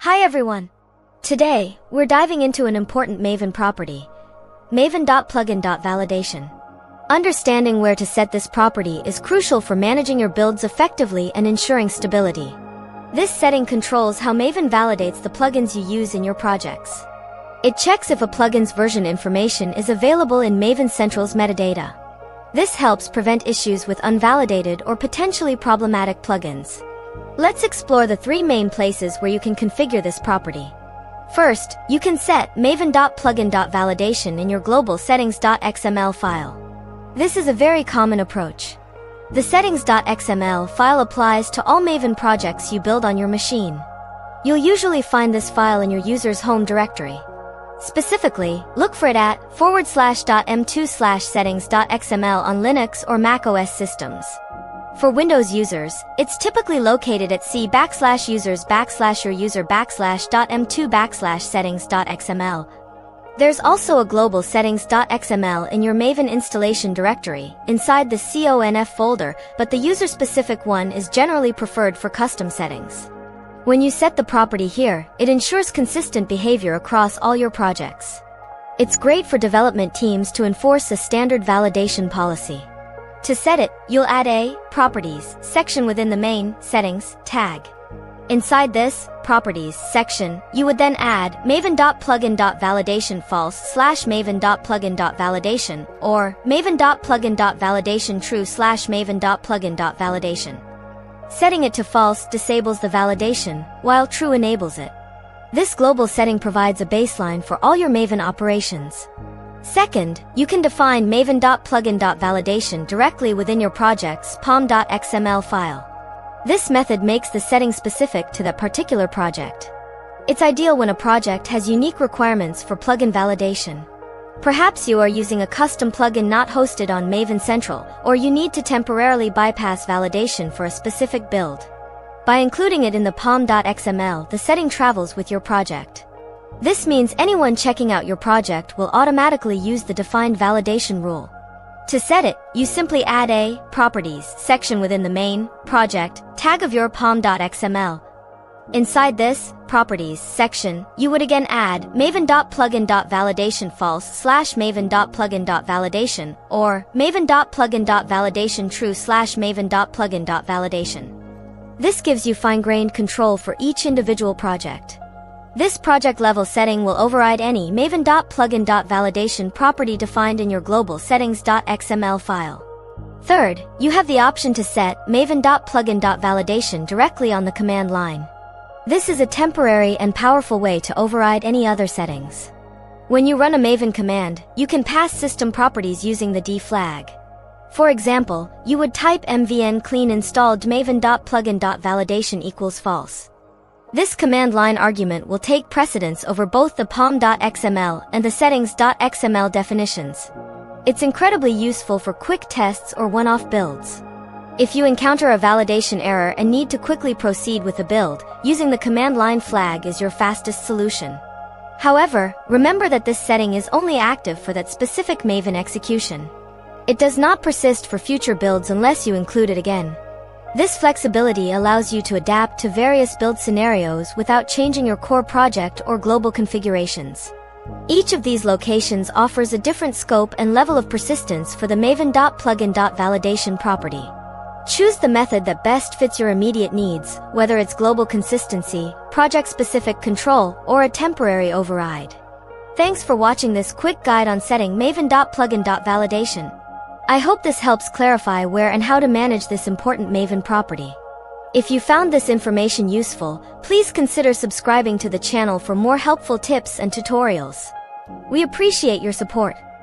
Hi everyone! Today, we're diving into an important Maven property, maven.plugin.validation. Understanding where to set this property is crucial for managing your builds effectively and ensuring stability. This setting controls how Maven validates the plugins you use in your projects. It checks if a plugin's version information is available in Maven Central's metadata. This helps prevent issues with unvalidated or potentially problematic plugins. Let's explore the three main places where you can configure this property. First, you can set maven.plugin.validation in your global settings.xml file. This is a very common approach. The settings.xml file applies to all Maven projects you build on your machine. You'll usually find this file in your user's home directory. Specifically, look for it at /m2/settings.xml on Linux or Mac OS systems. For Windows users, it's typically located at c/users/.m2/settings.xml. There's also a global settings.xml in your Maven installation directory, inside the conf folder, but the user-specific one is generally preferred for custom settings. When you set the property here, it ensures consistent behavior across all your projects. It's great for development teams to enforce a standard validation policy. To set it, you'll add a Properties section within the main Settings tag. Inside this Properties section, you would then add maven.plugin.validation false/maven.plugin.validation or maven.plugin.validation true/maven.plugin.validation. Setting it to false disables the validation, while true enables it. This global setting provides a baseline for all your Maven operations. Second, you can define maven.plugin.validation directly within your project's pom.xml file. This method makes the setting specific to that particular project. It's ideal when a project has unique requirements for plugin validation. Perhaps you are using a custom plugin not hosted on Maven Central, or you need to temporarily bypass validation for a specific build. By including it in the pom.xml, the setting travels with your project. This means anyone checking out your project will automatically use the defined validation rule. To set it, you simply add a Properties section within the main Project tag of your pom.xml. Inside this Properties section, you would again add maven.plugin.validation false/maven.plugin.validation or maven.plugin.validation true/maven.plugin.validation. This gives you fine-grained control for each individual project. This project-level setting will override any maven.plugin.validation property defined in your global settings.xml file. Third, you have the option to set maven.plugin.validation directly on the command line. This is a temporary and powerful way to override any other settings. When you run a Maven command, you can pass system properties using the D flag. For example, you would type mvn clean installed maven.plugin.validation equals false. This command line argument will take precedence over both the pom.xml and the settings.xml definitions. It's incredibly useful for quick tests or one-off builds. If you encounter a validation error and need to quickly proceed with a build, using the command line flag is your fastest solution. However, remember that this setting is only active for that specific Maven execution. It does not persist for future builds unless you include it again. This flexibility allows you to adapt to various build scenarios without changing your core project or global configurations. Each of these locations offers a different scope and level of persistence for the maven.plugin.validation property. Choose the method that best fits your immediate needs, whether it's global consistency, project-specific control, or a temporary override. Thanks for watching this quick guide on setting maven.plugin.validation. I hope this helps clarify where and how to manage this important Maven property. If you found this information useful, please consider subscribing to the channel for more helpful tips and tutorials. We appreciate your support.